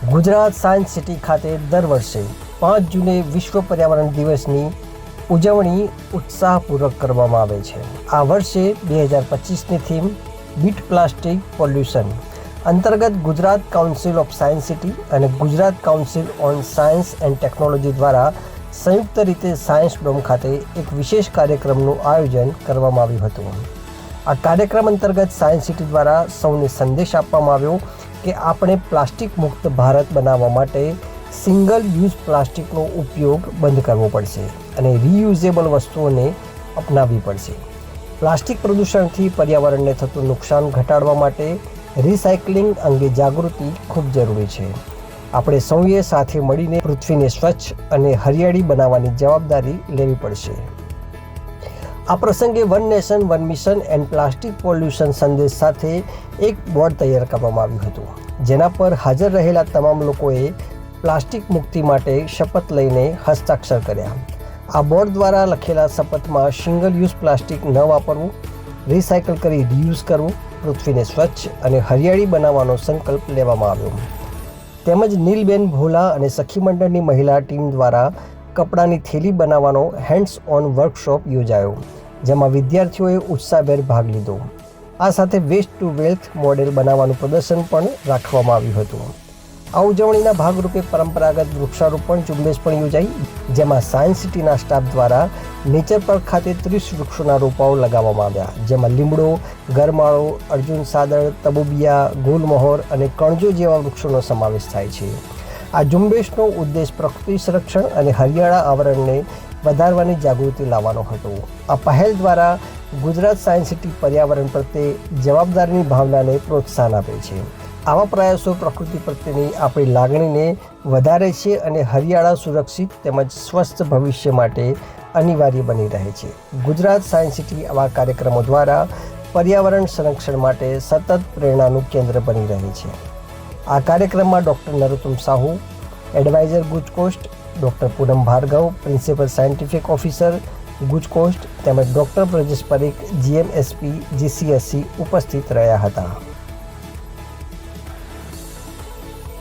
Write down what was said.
Gujarat science city ખાતે દર વર્ષે 5 જૂને વિશ્વ પર્યાવરણ દિવસની ઉજવણી ઉત્સાહપૂર્વક કરવામાં આવે છે. આ વર્ષે 2025ની થીમ બીટ પ્લાસ્ટિક પોલ્યુશન અંતર્ગત Gujarat council of science city અને Gujarat council on science and technology દ્વારા સંયુક્ત રીતે સાયન્સ ડોમ ખાતે એક વિશેષ કાર્યક્રમનું આયોજન કરવામાં આવ્યું હતું. આ કાર્યક્રમ અંતર્ગત સાયન્સ સિટી દ્વારા સૌને સંદેશ આપવામાં આવ્યો કે આપણે પ્લાસ્ટિક મુક્ત ભારત બનાવવા માટે સિંગલ યુઝ પ્લાસ્ટિકનો ઉપયોગ બંધ કરવો પડશે અને રીયુઝેબલ વસ્તુઓને અપનાવવી પડશે. પ્લાસ્ટિક પ્રદૂષણથી પર્યાવરણને થતું નુકસાન ઘટાડવા માટે રિસાયકલિંગ અંગે જાગૃતિ ખૂબ જરૂરી છે. આપણે સૌએ સાથે મળીને પૃથ્વીને સ્વચ્છ અને હરિયાળી બનાવવાની જવાબદારી લેવી પડશે. આ પ્રસંગે one nation one mission and plastic pollution સંદેશ સાથે એક બોર્ડ તૈયાર કરવામાં આવ્યું હતું, જેના પર હાજર રહેલા તમામ લોકોએ પ્લાસ્ટિક મુક્તિ માટે શપથ લઈને હસ્તાક્ષર કર્યા. આ બોર્ડ દ્વારા લખેલા શપથમાં સિંગલ યુઝ પ્લાસ્ટિક ન વાપરવું, રિસાયકલ કરી રીયુઝ કરવું, પૃથ્વીને સ્વચ્છ અને હરિયાળી બનાવવાનો સંકલ્પ લેવામાં આવ્યો. તેમજ નીલબેન ભોલા અને સખી મંડળની મહિલા ટીમ દ્વારા કપડાની થેલી બનાવવાનો હેન્ડ્સ ઓન વર્કશોપ યોજાયો, જેમાં વિદ્યાર્થીઓએ ઉત્સાહભેર ભાગ લીધો. આ સાથે વેસ્ટ ટુ વેલ્થ મોડેલ બનાવવાનું પ્રદર્શન પણ રાખવામાં આવ્યું હતું. આ ઉજવણીના ભાગરૂપે પરંપરાગત વૃક્ષારોપણ ઝુંબેશ પણ યોજાઈ, જેમાં સાયન્સ સિટીના સ્ટાફ દ્વારા નેચર પાર્ક ખાતે 30 વૃક્ષોના રોપાઓ લગાવવામાં આવ્યા, જેમાં લીમડો, ગરમાળો, અર્જુન સાદળ, તબુબિયા, ગુલમહોર અને કણજો જેવા વૃક્ષોનો સમાવેશ થાય છે. આ ઝુંબેશનો ઉદ્દેશ પ્રકૃતિ સંરક્ષણ અને હરિયાળા આવરણને વધારવાની જાગૃતિ લાવવાનો હતો. આ પહેલ દ્વારા ગુજરાત સાયન્સ સિટી પર્યાવરણ પ્રત્યે જવાબદારીની ભાવનાને પ્રોત્સાહન આપે છે. આવા પ્રયાસો પ્રકૃતિ પ્રત્યેની આપણી લાગણીને વધારે છે અને હરિયાળા, સુરક્ષિત તેમજ સ્વસ્થ ભવિષ્ય માટે અનિવાર્ય બની રહે છે. ગુજરાત સાયન્સ સિટી આવા કાર્યક્રમો દ્વારા પર્યાવરણ સંરક્ષણ માટે સતત પ્રેરણાનું કેન્દ્ર બની રહે છે. આ કાર્યક્રમમાં ડૉક્ટર નરોત્તમ સાહુ, એડવાઇઝર ગુજકોસ્ટ, doctor Poonam Bhargav, principal scientific officer ગુજકોસ્ટ તેમજ doctor Brajesh Parikh, GMSP GCSE ઉપસ્થિત રહ્યા હતા.